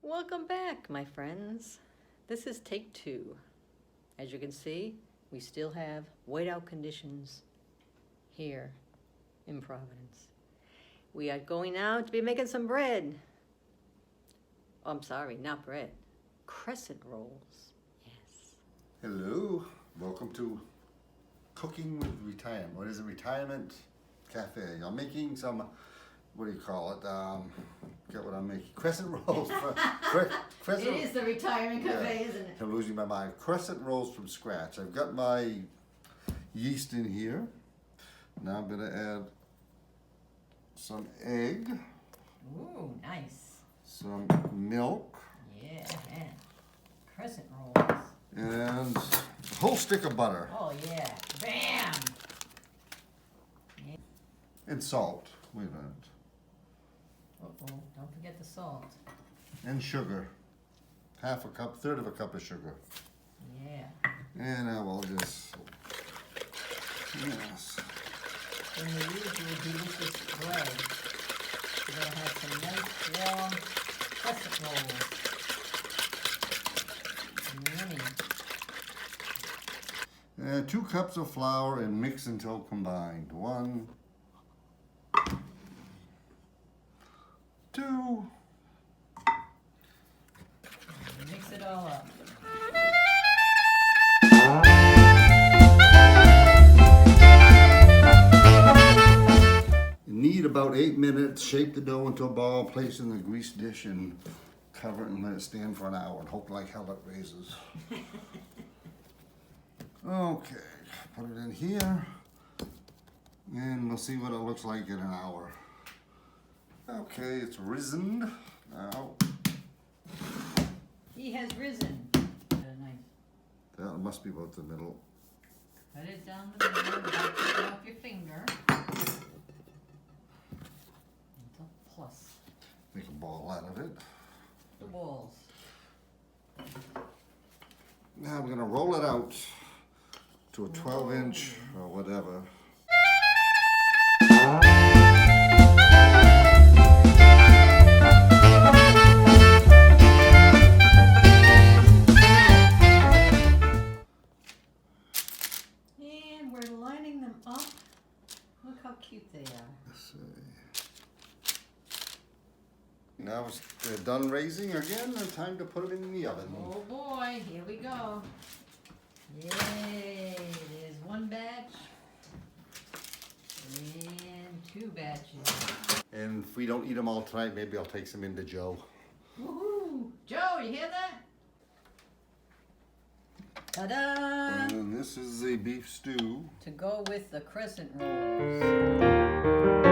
Welcome back, my friends. This is take 2. As you can see, we still have whiteout conditions here in Providence. We are going now to be making some bread. Oh, I'm sorry, not bread. Crescent rolls. Yes. Hello, welcome to Cooking with Retirement. What is a retirement cafe? I'm making some, what do you call it? Get what I'm making? Crescent rolls. It is the retirement cafe, isn't it? I'm losing my mind. Crescent rolls from scratch. I've got my yeast in here. Now I'm going to add some egg. Ooh, nice. Some milk. Yeah, man. Crescent rolls. And a whole stick of butter. Oh, yeah. Bam! And salt. Wait a minute. Uh-oh, don't forget the salt. And sugar. Half a cup, third of a cup of sugar. Yeah. And I will just, yes. In the usual delicious bread, you're going to have some nice warm crescent rolls. Yummy. 2 cups of flour and mix until combined. 1, 2. Mix it all up. Knead about 8 minutes. Shake the dough into a ball. Place in the greased dish and cover it and let it stand for an hour and hope like hell it raises. Okay, put it in here and we'll see what it looks like in an hour. Okay, it's risen. Now He has risen. that must be about the middle. Cut it down the middle without taking off your finger. Until plus Make a ball out of it. the balls. Now I'm gonna roll it out to a 12-inch or whatever. And we're lining them up. Look how cute they are. Let's see. Now they're done raising again. It's time to put them in the oven. Oh boy, here we go. Yay, there's one batch. And 2 batches. And if we don't eat them all tonight, maybe I'll take some into Joe. Woohoo! Joe, you hear that? Ta-da! And this is the beef stew. To go with the crescent rolls.